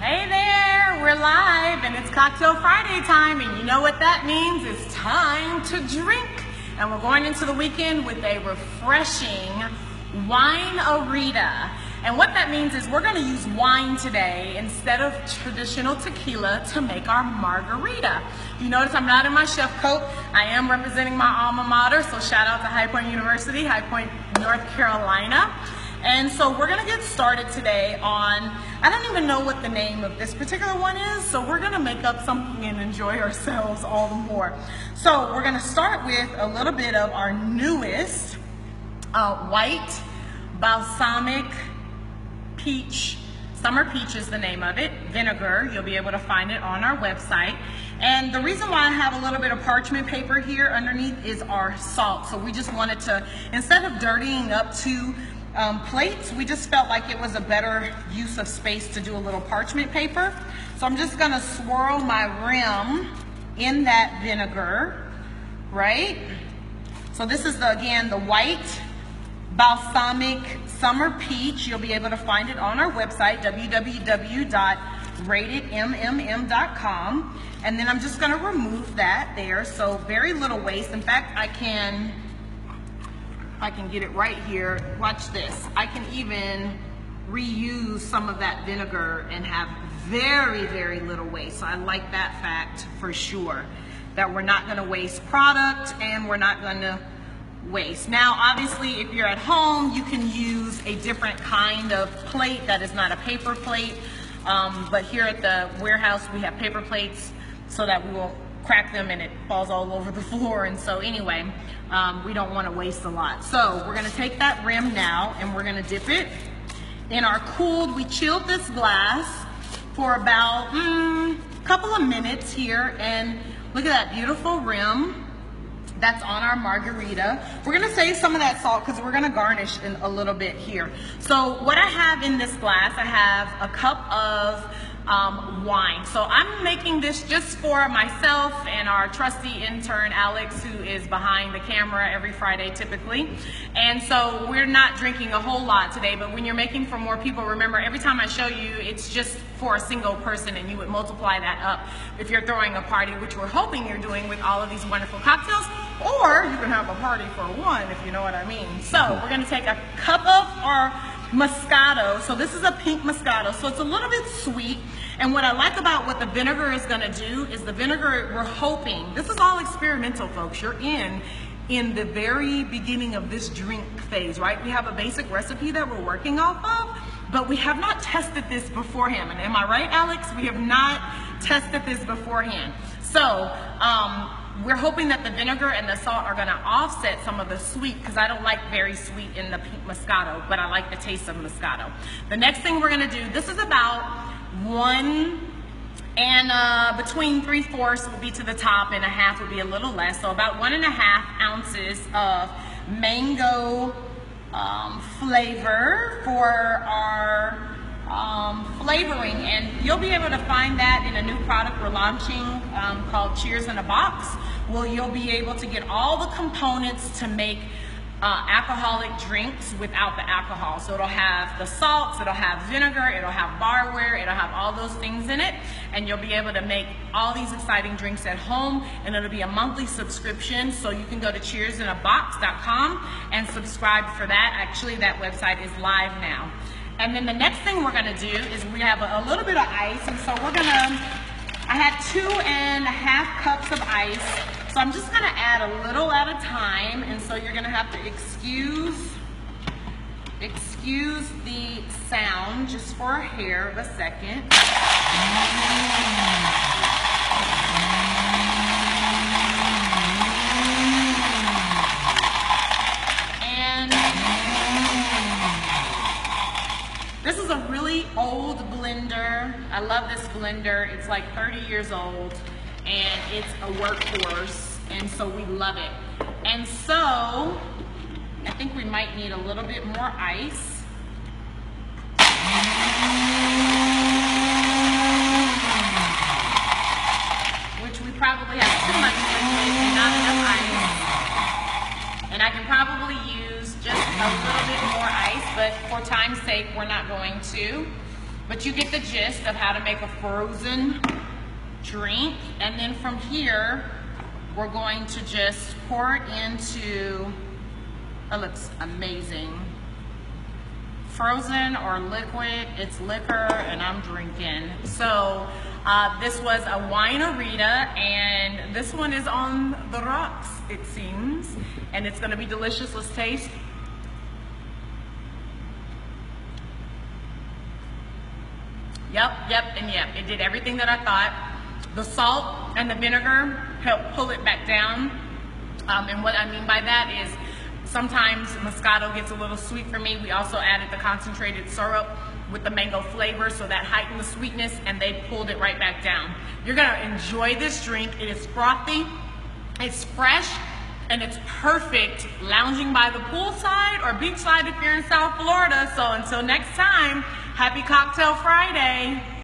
Hey there, we're live and it's Cocktail Friday time, and you know what that means? It's time to drink. And we're going into the weekend with a refreshing wine-a-Rita. And what that means is we're going to use wine today instead of traditional tequila to make our margarita. You notice I'm not in my chef coat. I am representing my alma mater, so shout out to High Point University, High Point, North Carolina. And so we're gonna get started today on, I don't even know what the name of this particular one is, so we're gonna make up something and enjoy ourselves all the more. So we're gonna start with a little bit of our newest white balsamic peach. Summer Peach is the name of it. Vinegar. You'll be able to find it on our website. And the reason why I have a little bit of parchment paper here underneath is our salt. So we just wanted to, instead of dirtying up two plates, we just felt like it was a better use of space to do a little parchment paper. So I'm just gonna swirl my rim in that vinegar, right? So this is, again, the white balsamic summer peach. You'll be able to find it on our website, www.ratedmmm.com. And then I'm just gonna remove that there. So very little waste. In fact, I can get it right here. Watch this. I can even reuse some of that vinegar and have very, very little waste. So I like that fact for sure, that we're not gonna waste product and we're not gonna waste. Now, obviously, if you're at home, you can use a different kind of plate that is not a paper plate. But here at the warehouse, we have paper plates so that we will crack them and it falls all over the floor. And so anyway, we don't want to waste a lot. So we're going to take that rim now and we're going to dip it in our cooled, we chilled this glass for about a couple of minutes here, and look at that beautiful rim that's on our margarita. We're gonna save some of that salt because we're gonna garnish in a little bit here. So what I have in this glass, I have a cup of wine. So I'm making this just for myself and our trusty intern, Alex, who is behind the camera every Friday typically. And so we're not drinking a whole lot today, but when you're making for more people, remember every time I show you, it's just for a single person, and you would multiply that up if you're throwing a party, which we're hoping you're doing with all of these wonderful cocktails, or you can have a party for one, if you know what I mean. So we're gonna take a cup of our Moscato. So this is a pink Moscato, so it's a little bit sweet. And what I like about what the vinegar is gonna do is the vinegar, we're hoping, this is all experimental, folks. You're in the very beginning of this drink phase, right? We have a basic recipe that we're working off of, but we have not tested this beforehand. And am I right, Alex? We have not tested this beforehand. So we're hoping that the vinegar and the salt are gonna offset some of the sweet, because I don't like very sweet in the pink Moscato, but I like the taste of Moscato. The next thing we're gonna do, this is about between 3/4 will be to the top and a half will be a little less. So about 1.5 ounces of mango flavor for our flavoring, and you'll be able to find that in a new product we're launching called Cheers in a Box. Well, you'll be able to get all the components to make alcoholic drinks without the alcohol. So it'll have the salts, it'll have vinegar, it'll have barware, it'll have all those things in it, and you'll be able to make all these exciting drinks at home, and it'll be a monthly subscription. So you can go to cheersinabox.com and subscribe for that. Actually, that website is live now. And then the next thing we're gonna do is we have a little bit of ice, and so we're gonna, I had 2.5 cups of ice. So I'm just gonna add a little at a time, and so you're gonna have to excuse the sound just for a hair of a second. And this is a really old blender. I love this blender. It's like 30 years old. And it's a workhorse, and so we love it. And so, I think we might need a little bit more ice. Which we probably have too much liquid and not enough ice. And I can probably use just a little bit more ice, but for time's sake, we're not going to. But you get the gist of how to make a frozen drink. And then from here, we're going to just pour it into, it looks amazing. Frozen or liquid, it's liquor and I'm drinking. So this was a wine Rita, and this one is on the rocks, it seems. And it's gonna be delicious. Let's taste. Yep, and yep. It did everything that I thought. The salt and the vinegar helped pull it back down. And what I mean by that is sometimes Moscato gets a little sweet for me. We also added the concentrated syrup with the mango flavor, so that heightened the sweetness, and they pulled it right back down. You're gonna enjoy this drink. It is frothy, it's fresh, and it's perfect lounging by the poolside or beachside if you're in South Florida. So until next time, happy Cocktail Friday.